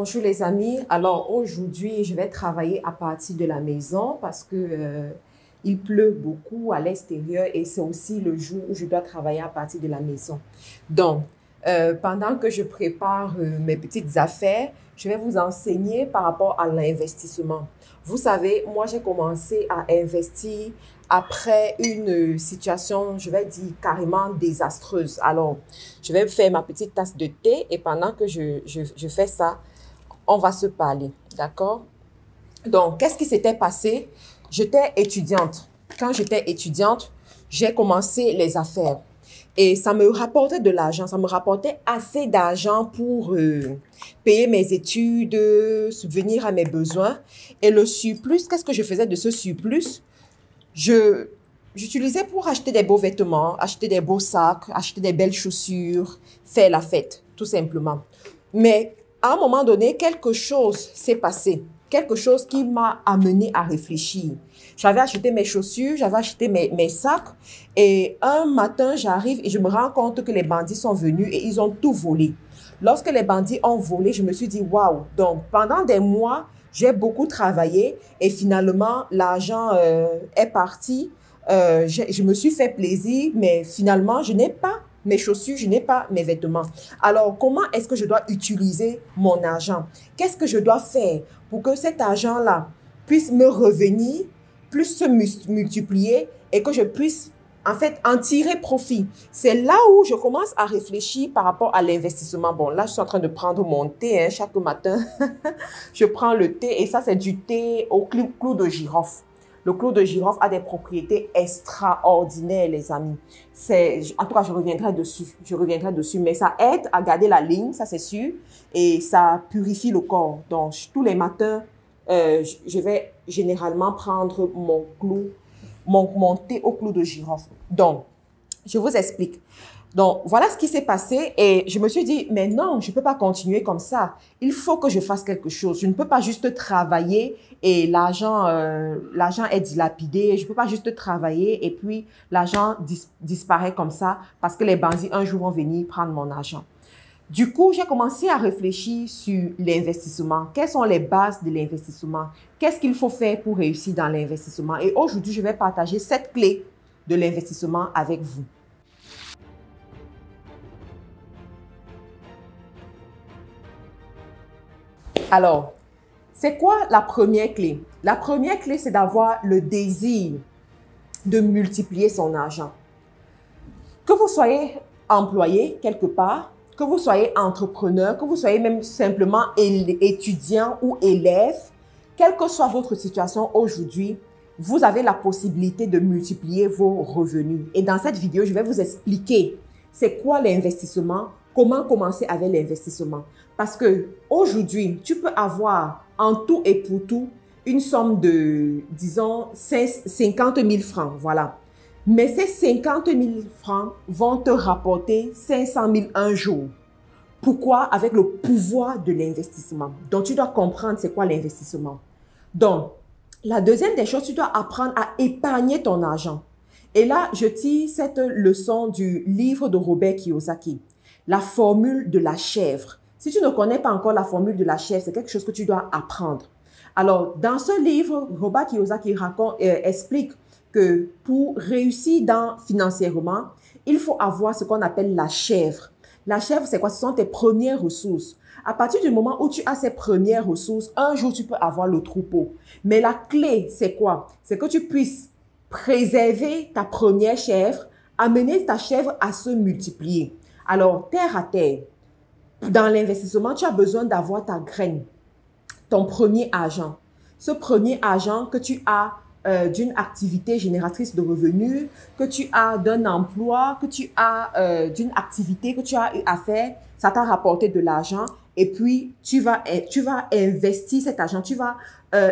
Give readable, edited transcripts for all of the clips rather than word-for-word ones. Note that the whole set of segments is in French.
Bonjour les amis, alors aujourd'hui je vais travailler à partir de la maison parce que il pleut beaucoup à l'extérieur et c'est aussi le jour où je dois travailler à partir de la maison. Donc, pendant que je prépare mes petites affaires, je vais vous enseigner par rapport à l'investissement. Vous savez, moi j'ai commencé à investir après une situation, je vais dire, carrément désastreuse. Alors, je vais faire ma petite tasse de thé et pendant que je fais ça, on va se parler, d'accord? Donc, qu'est-ce qui s'était passé? J'étais étudiante. Quand j'étais étudiante, j'ai commencé les affaires. Et ça me rapportait de l'argent, ça me rapportait assez d'argent pour payer mes études, subvenir à mes besoins. Et le surplus, qu'est-ce que je faisais de ce surplus? J'utilisais pour acheter des beaux vêtements, acheter des beaux sacs, acheter des belles chaussures, faire la fête, tout simplement. Mais à un moment donné, quelque chose s'est passé. Quelque chose qui m'a amené à réfléchir. J'avais acheté mes chaussures, j'avais acheté mes sacs et un matin, j'arrive et je me rends compte que les bandits sont venus et ils ont tout volé. Lorsque les bandits ont volé, je me suis dit, waouh! Donc, pendant des mois, j'ai beaucoup travaillé et finalement, l'argent est parti. Je me suis fait plaisir, mais finalement, je n'ai pas mes chaussures, je n'ai pas mes vêtements. Alors, comment est-ce que je dois utiliser mon argent? Qu'est-ce que je dois faire pour que cet argent-là puisse me revenir, puisse se multiplier et que je puisse, en fait, en tirer profit? C'est là où je commence à réfléchir par rapport à l'investissement. Bon, là, je suis en train de prendre mon thé, hein, chaque matin. Je prends le thé et ça, c'est du thé au clou de girofle. Le clou de girofle a des propriétés extraordinaires, les amis. En tout cas, je reviendrai dessus. Je reviendrai dessus. Mais ça aide à garder la ligne, ça c'est sûr. Et ça purifie le corps. Donc, tous les matins, je vais généralement prendre mon thé au clou de girofle. Donc, je vous explique. Donc, voilà ce qui s'est passé et je me suis dit, mais non, je ne peux pas continuer comme ça. Il faut que je fasse quelque chose. Je ne peux pas juste travailler et l'argent est dilapidé. Je ne peux pas juste travailler et puis l'argent disparaît comme ça parce que les bandits un jour vont venir prendre mon argent. Du coup, j'ai commencé à réfléchir sur l'investissement. Quelles sont les bases de l'investissement? Qu'est-ce qu'il faut faire pour réussir dans l'investissement? Et aujourd'hui, je vais partager 7 clés de l'investissement avec vous. Alors, c'est quoi la première clé? La première clé, c'est d'avoir le désir de multiplier son argent. Que vous soyez employé quelque part, que vous soyez entrepreneur, que vous soyez même simplement étudiant ou élève, quelle que soit votre situation aujourd'hui, vous avez la possibilité de multiplier vos revenus. Et dans cette vidéo, je vais vous expliquer c'est quoi l'investissement, comment commencer avec l'investissement. Parce que aujourd'hui, tu peux avoir en tout et pour tout une somme de, disons, 50 000 francs. Voilà. Mais ces 50 000 francs vont te rapporter 500 000 un jour. Pourquoi? Avec le pouvoir de l'investissement. Donc, tu dois comprendre c'est quoi l'investissement. Donc, la deuxième des choses, tu dois apprendre à épargner ton argent. Et là, je tire cette leçon du livre de Robert Kiyosaki, la formule de la chèvre. Si tu ne connais pas encore la formule de la chèvre, c'est quelque chose que tu dois apprendre. Alors, dans ce livre, Robert Kiyosaki explique que pour réussir financièrement, il faut avoir ce qu'on appelle la chèvre. La chèvre, c'est quoi? Ce sont tes premières ressources. À partir du moment où tu as ces premières ressources, un jour, tu peux avoir le troupeau. Mais la clé, c'est quoi? C'est que tu puisses préserver ta première chèvre, amener ta chèvre à se multiplier. Alors, terre à terre, dans l'investissement, tu as besoin d'avoir ta graine, ton premier argent. Ce premier argent que tu as d'une activité génératrice de revenus, que tu as d'un emploi, que tu as d'une activité que tu as eu à faire, ça t'a rapporté de l'argent et puis tu vas investir cet argent, tu vas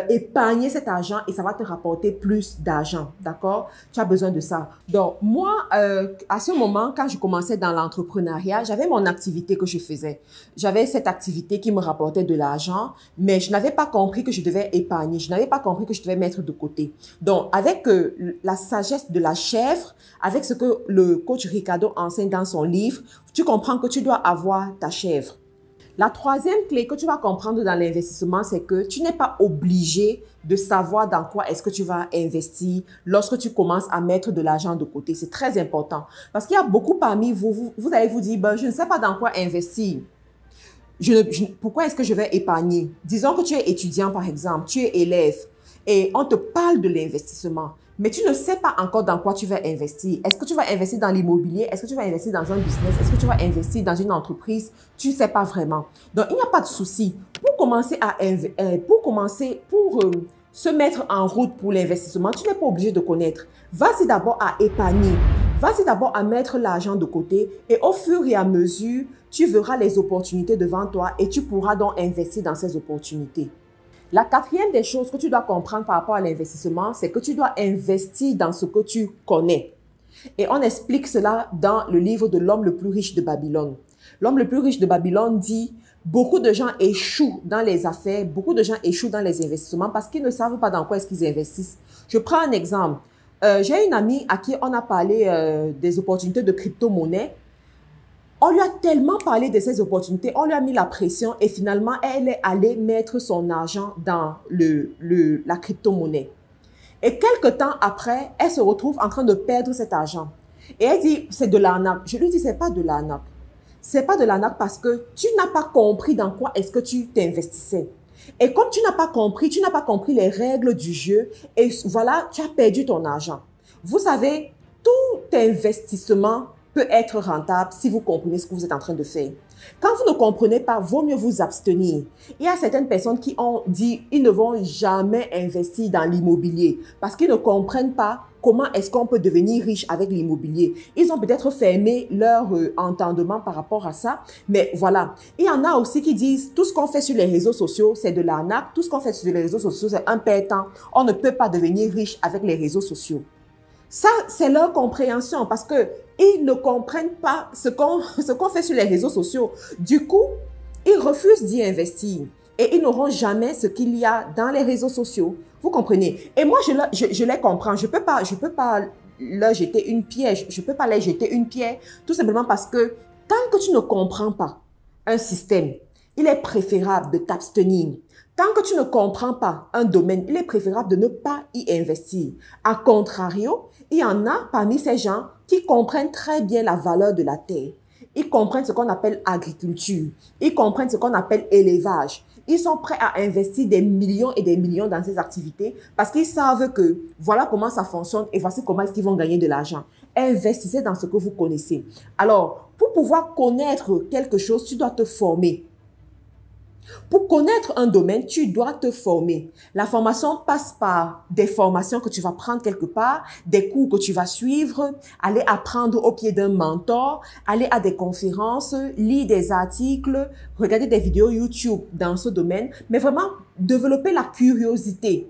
épargner cet argent et ça va te rapporter plus d'argent, d'accord? Tu as besoin de ça. Donc, moi, à ce moment, quand je commençais dans l'entrepreneuriat, j'avais mon activité que je faisais. J'avais cette activité qui me rapportait de l'argent, mais je n'avais pas compris que je devais épargner. Je n'avais pas compris que je devais mettre de côté. Donc, avec la sagesse de la chèvre, avec ce que le coach Ricardo enseigne dans son livre, tu comprends que tu dois avoir ta chèvre. La troisième clé que tu vas comprendre dans l'investissement, c'est que tu n'es pas obligé de savoir dans quoi est-ce que tu vas investir lorsque tu commences à mettre de l'argent de côté. C'est très important parce qu'il y a beaucoup parmi vous, vous allez vous dire, ben, je ne sais pas dans quoi investir. Pourquoi est-ce que je vais épargner? Disons que tu es étudiant, par exemple, tu es élève et on te parle de l'investissement, mais tu ne sais pas encore dans quoi tu vas investir. Est-ce que tu vas investir dans l'immobilier? Est-ce que tu vas investir dans un business? Est-ce que tu vas investir dans une entreprise? Tu ne sais pas vraiment. Donc, il n'y a pas de souci. Pour commencer se mettre en route pour l'investissement, tu n'es pas obligé de connaître. Vas-y d'abord à épargner. Vas-y d'abord à mettre l'argent de côté et au fur et à mesure, tu verras les opportunités devant toi et tu pourras donc investir dans ces opportunités. La quatrième des choses que tu dois comprendre par rapport à l'investissement, c'est que tu dois investir dans ce que tu connais. Et on explique cela dans le livre de l'homme le plus riche de Babylone. L'homme le plus riche de Babylone dit, beaucoup de gens échouent dans les affaires, beaucoup de gens échouent dans les investissements parce qu'ils ne savent pas dans quoi est-ce qu'ils investissent. Je prends un exemple. J'ai une amie à qui on a parlé des opportunités de crypto-monnaie. On lui a tellement parlé de ces opportunités, on lui a mis la pression et finalement, elle est allée mettre son argent dans la crypto-monnaie. Et quelques temps après, elle se retrouve en train de perdre cet argent. Et elle dit, c'est de l'arnaque. Je lui dis, c'est pas de l'arnaque. C'est pas de l'arnaque parce que tu n'as pas compris dans quoi est-ce que tu t'investissais. Et comme tu n'as pas compris les règles du jeu et voilà, tu as perdu ton argent. Vous savez, tout investissement peut être rentable si vous comprenez ce que vous êtes en train de faire. Quand vous ne comprenez pas, vaut mieux vous abstenir. Il y a certaines personnes qui ont dit qu'ils ne vont jamais investir dans l'immobilier parce qu'ils ne comprennent pas comment est-ce qu'on peut devenir riche avec l'immobilier. Ils ont peut-être fermé leur entendement par rapport à ça, mais voilà. Il y en a aussi qui disent tout ce qu'on fait sur les réseaux sociaux, c'est de l'arnaque. Tout ce qu'on fait sur les réseaux sociaux, c'est un perdant. On ne peut pas devenir riche avec les réseaux sociaux. Ça, c'est leur compréhension parce que ils ne comprennent pas ce qu'on fait sur les réseaux sociaux. Du coup, ils refusent d'y investir et ils n'auront jamais ce qu'il y a dans les réseaux sociaux. Vous comprenez? Et moi, je les comprends. Je peux pas leur jeter une pierre. Je peux pas les jeter une pierre tout simplement parce que tant que tu ne comprends pas un système, il est préférable de t'abstenir. Tant que tu ne comprends pas un domaine, il est préférable de ne pas y investir. A contrario, il y en a parmi ces gens qui comprennent très bien la valeur de la terre. Ils comprennent ce qu'on appelle agriculture. Ils comprennent ce qu'on appelle élevage. Ils sont prêts à investir des millions et des millions dans ces activités parce qu'ils savent que voilà comment ça fonctionne et voici comment est-ce qu'ils vont gagner de l'argent. Investissez dans ce que vous connaissez. Alors, pour pouvoir connaître quelque chose, tu dois te former. Pour connaître un domaine, tu dois te former. La formation passe par des formations que tu vas prendre quelque part, des cours que tu vas suivre, aller apprendre au pied d'un mentor, aller à des conférences, lire des articles, regarder des vidéos YouTube dans ce domaine, mais vraiment développer la curiosité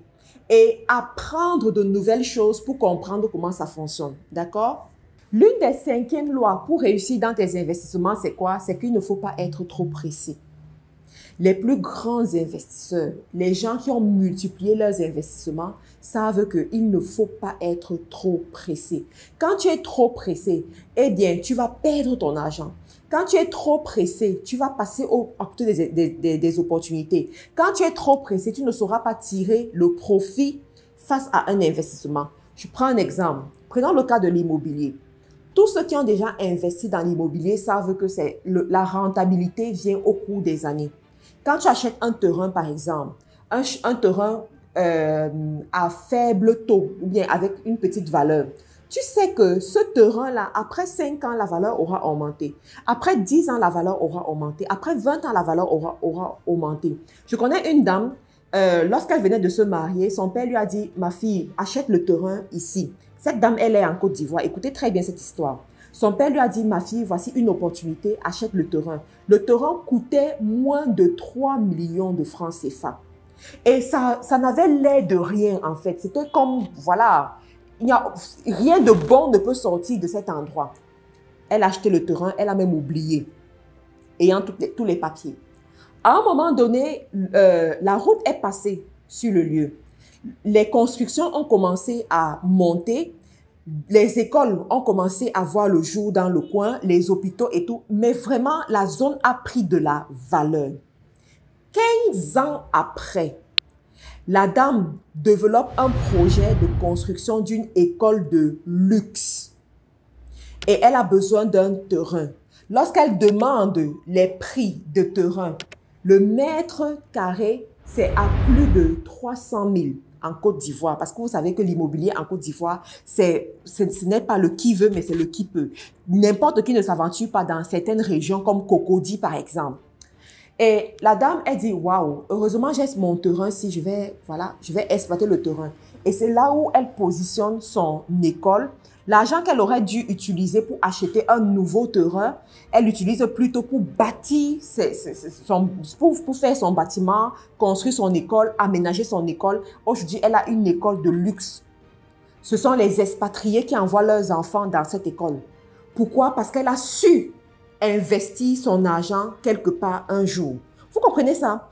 et apprendre de nouvelles choses pour comprendre comment ça fonctionne. D'accord? L'une des 5e lois pour réussir dans tes investissements, c'est quoi? C'est qu'il ne faut pas être trop pressé. Les plus grands investisseurs, les gens qui ont multiplié leurs investissements, savent qu'il ne faut pas être trop pressé. Quand tu es trop pressé, eh bien, tu vas perdre ton argent. Quand tu es trop pressé, tu vas passer à côté des opportunités. Quand tu es trop pressé, tu ne sauras pas tirer le profit face à un investissement. Je prends un exemple. Prenons le cas de l'immobilier. Tous ceux qui ont déjà investi dans l'immobilier savent que la rentabilité vient au cours des années. Quand tu achètes un terrain, par exemple, un terrain à faible taux ou bien avec une petite valeur, tu sais que ce terrain-là, après 5 ans, la valeur aura augmenté. Après 10 ans, la valeur aura augmenté. Après 20 ans, la valeur aura augmenté. Je connais une dame, lorsqu'elle venait de se marier, son père lui a dit, « Ma fille, achète le terrain ici. » Cette dame, elle est en Côte d'Ivoire. Écoutez très bien cette histoire. Son père lui a dit, ma fille, voici une opportunité, achète le terrain. Le terrain coûtait moins de 3 millions de francs CFA. Et ça n'avait l'air de rien en fait. C'était comme, voilà, rien de bon ne peut sortir de cet endroit. Elle a acheté le terrain, elle a même oublié, ayant tous les papiers. À un moment donné, la route est passée sur le lieu. Les constructions ont commencé à monter. Les écoles ont commencé à voir le jour dans le coin, les hôpitaux et tout, mais vraiment, la zone a pris de la valeur. 15 ans après, la dame développe un projet de construction d'une école de luxe et elle a besoin d'un terrain. Lorsqu'elle demande les prix de terrain, le mètre carré, c'est à plus de 300 000 en Côte d'Ivoire. Parce que vous savez que l'immobilier en Côte d'Ivoire, ce n'est pas le qui veut, mais c'est le qui peut. N'importe qui ne s'aventure pas dans certaines régions comme Cocody, par exemple. Et la dame, elle dit, waouh, heureusement, j'ai mon terrain si je vais exploiter le terrain. Et c'est là où elle positionne son école. L'argent qu'elle aurait dû utiliser pour acheter un nouveau terrain, elle l'utilise plutôt pour bâtir, pour faire son bâtiment, construire son école, aménager son école. Aujourd'hui, elle a une école de luxe. Ce sont les expatriés qui envoient leurs enfants dans cette école. Pourquoi? Parce qu'elle a su investir son argent quelque part un jour. Vous comprenez ça?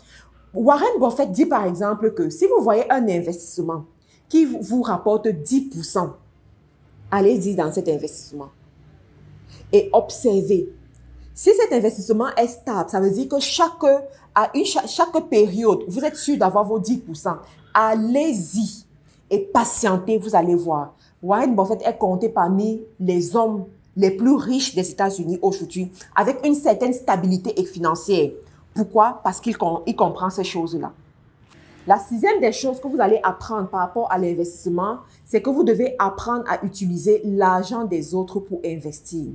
Warren Buffett dit par exemple que si vous voyez un investissement qui vous rapporte 10%, allez-y dans cet investissement et observez. Si cet investissement est stable, ça veut dire que chaque période, vous êtes sûr d'avoir vos 10%. Allez-y et patientez, vous allez voir. Warren Buffett est compté parmi les hommes les plus riches des États-Unis aujourd'hui, avec une certaine stabilité financière. Pourquoi? Parce qu'il comprend ces choses-là. La sixième des choses que vous allez apprendre par rapport à l'investissement, c'est que vous devez apprendre à utiliser l'argent des autres pour investir.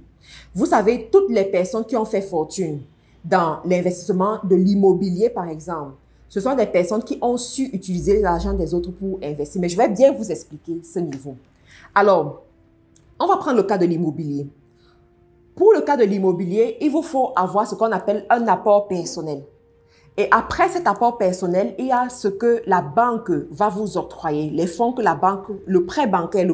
Vous savez, toutes les personnes qui ont fait fortune dans l'investissement de l'immobilier, par exemple, ce sont des personnes qui ont su utiliser l'argent des autres pour investir. Mais je vais bien vous expliquer ce niveau. Alors, on va prendre le cas de l'immobilier. Pour le cas de l'immobilier, il vous faut avoir ce qu'on appelle un apport personnel. Et après cet apport personnel, il y a ce que la banque va vous octroyer, les fonds que la banque, le prêt bancaire,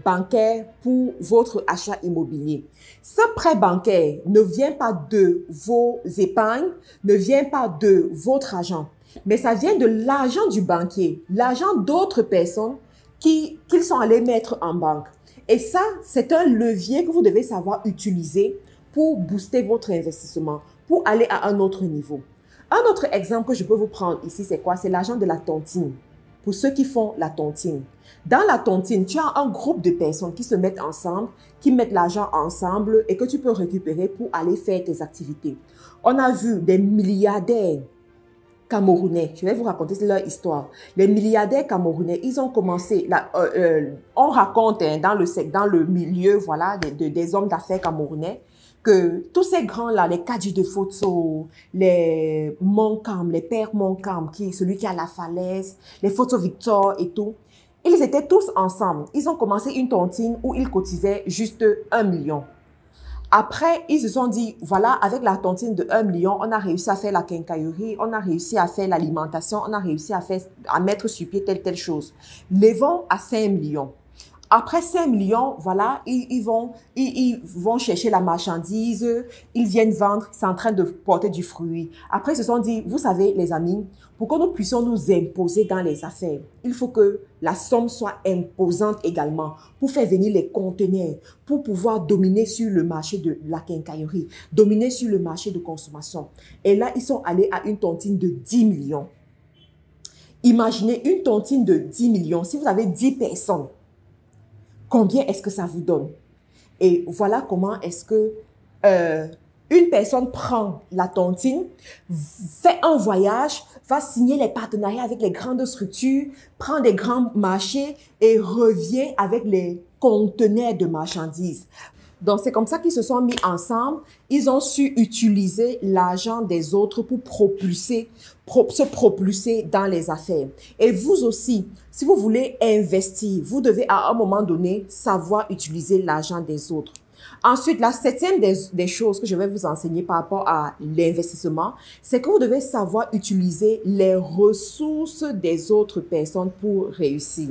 bancaire pour votre achat immobilier. Ce prêt bancaire ne vient pas de vos épargnes, ne vient pas de votre argent, mais ça vient de l'argent du banquier, l'argent d'autres personnes qu'ils sont allés mettre en banque. Et ça, c'est un levier que vous devez savoir utiliser pour booster votre investissement, pour aller à un autre niveau. Un autre exemple que je peux vous prendre ici, c'est quoi? C'est l'argent de la tontine. Pour ceux qui font la tontine. Dans la tontine, tu as un groupe de personnes qui se mettent ensemble, qui mettent l'argent ensemble et que tu peux récupérer pour aller faire tes activités. On a vu des milliardaires Camerounais, je vais vous raconter leur histoire. Les milliardaires camerounais, ils ont commencé, on raconte dans le milieu voilà, des hommes d'affaires camerounais, que tous ces grands-là, les Kadji de Photo, les Moncam, les pères Moncam, celui qui a la falaise, les Photo Victor et tout, ils étaient tous ensemble. Ils ont commencé une tontine où ils cotisaient juste 1 million. Après, ils se sont dit, voilà, avec la tontine de 1 million, on a réussi à faire la quincaillerie, on a réussi à faire l'alimentation, on a réussi à mettre sur pied telle chose. Levons à 5 millions. Après 5 millions, voilà, ils vont chercher la marchandise, ils viennent vendre, c'est en train de porter du fruit. Après, ils se sont dit, vous savez, les amis, pour que nous puissions nous imposer dans les affaires, il faut que la somme soit imposante également pour faire venir les conteneurs, pour pouvoir dominer sur le marché de la quincaillerie, dominer sur le marché de consommation. Et là, ils sont allés à une tontine de 10 millions. Imaginez une tontine de 10 millions. Si vous avez 10 personnes, combien est-ce que ça vous donne? Et voilà comment est-ce que une personne prend la tontine, fait un voyage, va signer les partenariats avec les grandes structures, prend des grands marchés et revient avec les conteneurs de marchandises. Donc, c'est comme ça qu'ils se sont mis ensemble. Ils ont su utiliser l'argent des autres pour se propulser dans les affaires. Et vous aussi, si vous voulez investir, vous devez à un moment donné savoir utiliser l'argent des autres. Ensuite, la septième des choses que je vais vous enseigner par rapport à l'investissement, c'est que vous devez savoir utiliser les ressources des autres personnes pour réussir.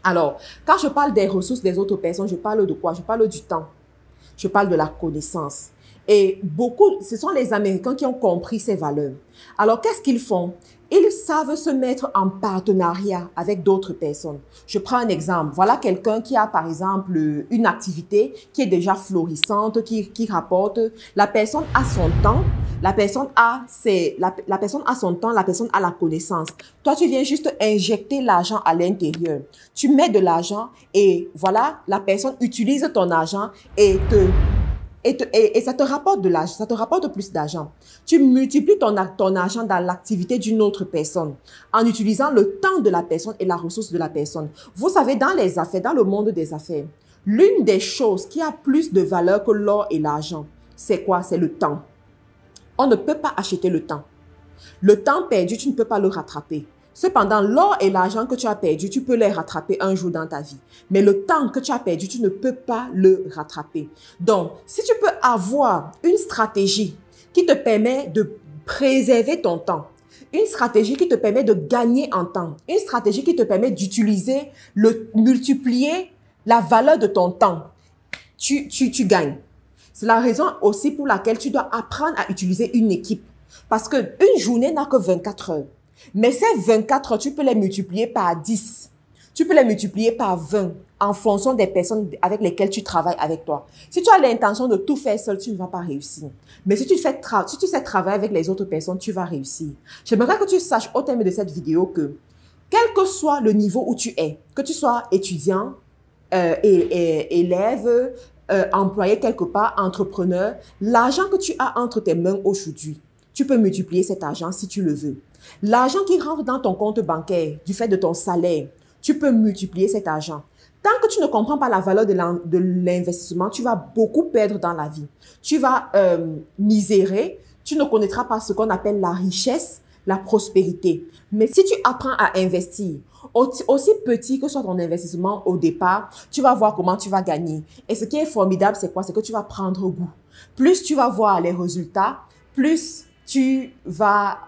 Alors, quand je parle des ressources des autres personnes, je parle de quoi? Je parle du temps. Je parle de la connaissance. Et beaucoup, ce sont les Américains qui ont compris ces valeurs. Alors, qu'est-ce qu'ils font? Ils savent se mettre en partenariat avec d'autres personnes. Je prends un exemple. Voilà quelqu'un qui a, par exemple, une activité qui est déjà florissante, qui rapporte. La personne a son temps, la personne a son temps, la personne a la connaissance. Toi, tu viens juste injecter l'argent à l'intérieur. Tu mets de l'argent et voilà, la personne utilise ton argent et ça te rapporte de l'argent, ça te rapporte plus d'argent. Tu multiplies ton argent dans l'activité d'une autre personne en utilisant le temps de la personne et la ressource de la personne. Vous savez, dans les affaires, dans le monde des affaires, l'une des choses qui a plus de valeur que l'or et l'argent, c'est quoi? C'est le temps. On ne peut pas acheter le temps. Le temps perdu, tu ne peux pas le rattraper. Cependant, l'or et l'argent que tu as perdu, tu peux les rattraper un jour dans ta vie. Mais le temps que tu as perdu, tu ne peux pas le rattraper. Donc, si tu peux avoir une stratégie qui te permet de préserver ton temps, une stratégie qui te permet de gagner en temps, une stratégie qui te permet d'utiliser, multiplier la valeur de ton temps, tu gagnes. C'est la raison aussi pour laquelle tu dois apprendre à utiliser une équipe. Parce qu'une journée n'a que 24 heures. Mais ces 24 heures, tu peux les multiplier par 10. Tu peux les multiplier par 20 en fonction des personnes avec lesquelles tu travailles avec toi. Si tu as l'intention de tout faire seul, tu ne vas pas réussir. Mais si tu sais travailler avec les autres personnes, tu vas réussir. J'aimerais que tu saches au terme de cette vidéo que, quel que soit le niveau où tu es, que tu sois étudiant, élève, employé quelque part, entrepreneur, l'argent que tu as entre tes mains aujourd'hui, tu peux multiplier cet argent si tu le veux. L'argent qui rentre dans ton compte bancaire du fait de ton salaire, tu peux multiplier cet argent. Tant que tu ne comprends pas la valeur de l'investissement, tu vas beaucoup perdre dans la vie. Tu vas misérer, tu ne connaîtras pas ce qu'on appelle la richesse, la prospérité. Mais si tu apprends à investir, aussi petit que soit ton investissement au départ, tu vas voir comment tu vas gagner. Et ce qui est formidable, c'est quoi? C'est que tu vas prendre goût. Plus tu vas voir les résultats, plus tu vas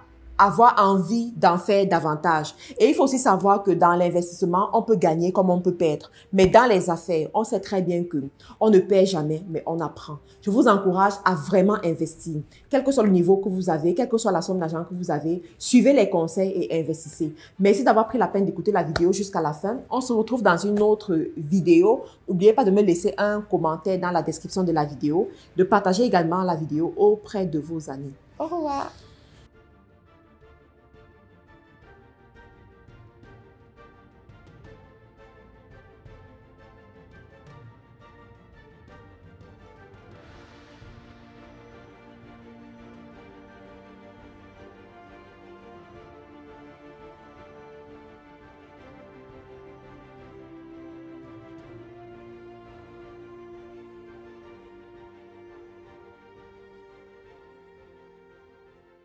avoir envie d'en faire davantage. Et il faut aussi savoir que dans l'investissement, on peut gagner comme on peut perdre. Mais dans les affaires, on sait très bien que on ne perd jamais, mais on apprend. Je vous encourage à vraiment investir. Quel que soit le niveau que vous avez, quelle que soit la somme d'argent que vous avez, suivez les conseils et investissez. Merci d'avoir pris la peine d'écouter la vidéo jusqu'à la fin. On se retrouve dans une autre vidéo. N'oubliez pas de me laisser un commentaire dans la description de la vidéo, de partager également la vidéo auprès de vos amis. Au revoir.